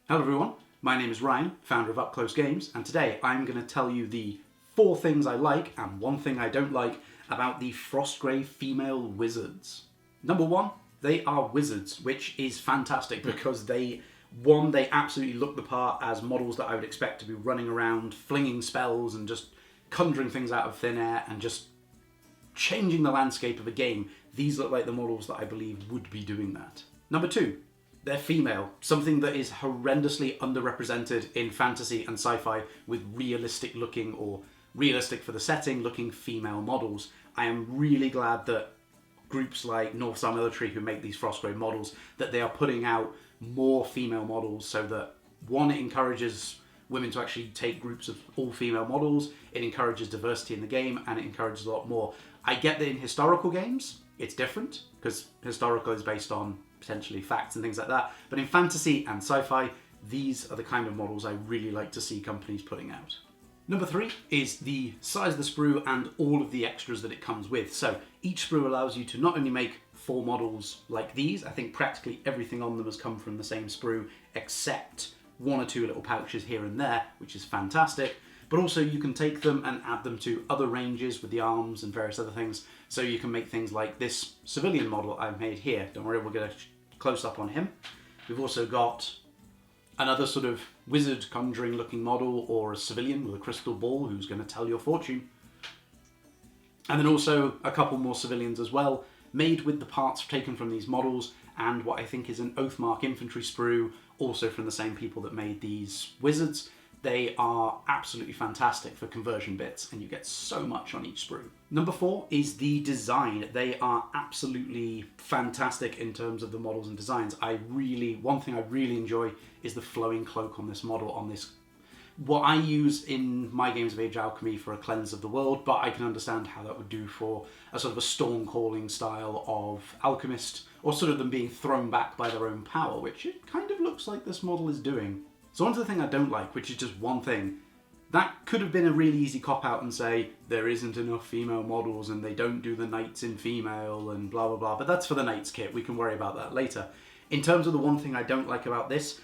Hello everyone, my name is Ryan, founder of Up Close Games, and today I'm going to tell you the 4 things I like and 1 thing I don't like about the Frostgrave female wizards. Number 1, they are wizards, which is fantastic because they absolutely look the part as models that I would expect to be running around, flinging spells and just conjuring things out of thin air and just changing the landscape of a game. These look like the models that I believe would be doing that. Number 2, they're female, something that is horrendously underrepresented in fantasy and sci-fi with realistic looking, or realistic for the setting, looking female models. I am really glad that groups like North Star Military, who make these Frostgrave models, that they are putting out more female models so that, 1, it encourages women to actually take groups of all female models, it encourages diversity in the game, and it encourages a lot more. I get that in historical games it's different, because historical is based on potentially facts and things like that, but in fantasy and sci-fi, these are the kind of models I really like to see companies putting out. Number 3 is the size of the sprue and all of the extras that it comes with. So each sprue allows you to not only make 4 models like these, I think practically everything on them has come from the same sprue except 1 or 2 little pouches here and there, which is fantastic. But also you can take them and add them to other ranges with the arms and various other things. So you can make things like this civilian model I've made here. Don't worry, we'll get a close up on him. We've also got another sort of wizard conjuring looking model, or a civilian with a crystal ball who's going to tell your fortune. And then also a couple more civilians as well, made with the parts taken from these models, and what I think is an Oathmark infantry sprue, also from the same people that made these wizards. They are absolutely fantastic for conversion bits, and you get so much on each sprue. Number 4 is the design. They are absolutely fantastic in terms of the models and designs. One thing I really enjoy is the flowing cloak on this model, what I use in my games of Age of Alchemy for a Cleanse of the World, but I can understand how that would do for a sort of a storm calling style of alchemist, or sort of them being thrown back by their own power, which it kind of looks like this model is doing. So onto the thing I don't like, which is just 1 thing. That could have been a really easy cop-out and say, there isn't enough female models and they don't do the knights in female and blah blah blah, but that's for the knights kit, we can worry about that later. In terms of the 1 thing I don't like about this,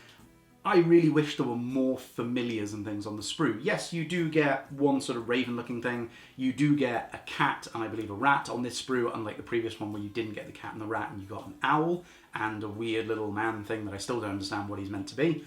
I really wish there were more familiars and things on the sprue. Yes, you do get 1 sort of raven looking thing, you do get a cat and I believe a rat on this sprue, unlike the previous one where you didn't get the cat and the rat and you got an owl and a weird little man thing that I still don't understand what he's meant to be.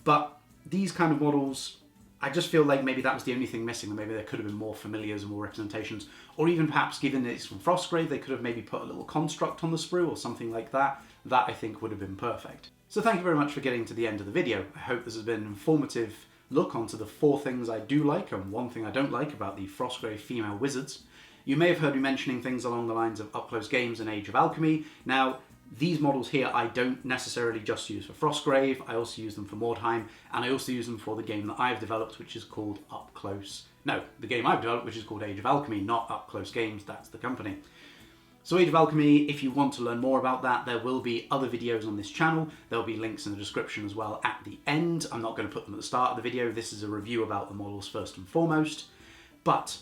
But these kind of models, I just feel like maybe that was the only thing missing. Maybe there could have been more familiars and more representations. Or even perhaps, given that it's from Frostgrave, they could have maybe put a little construct on the sprue or something like that. That I think would have been perfect. So thank you very much for getting to the end of the video. I hope this has been an informative look onto the 4 things I do like and 1 thing I don't like about the Frostgrave female wizards. You may have heard me mentioning things along the lines of Up Close Games and Age of Alchemy. Now, these models here I don't necessarily just use for Frostgrave, I also use them for Mordheim, and I also use them for the game that I've developed, which is called the game I've developed, which is called Age of Alchemy, not Up Close Games, that's the company. So Age of Alchemy, if you want to learn more about that, there will be other videos on this channel. There'll be links in the description as well at the end. I'm not going to put them at the start of the video, this is a review about the models first and foremost. But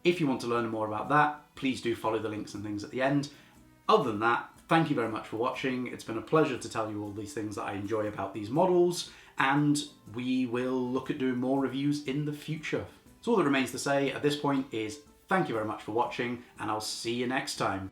if you want to learn more about that, please do follow the links and things at the end. Other than that, thank you very much for watching. It's been a pleasure to tell you all these things that I enjoy about these models, and we will look at doing more reviews in the future. So all that remains to say at this point is thank you very much for watching, and I'll see you next time.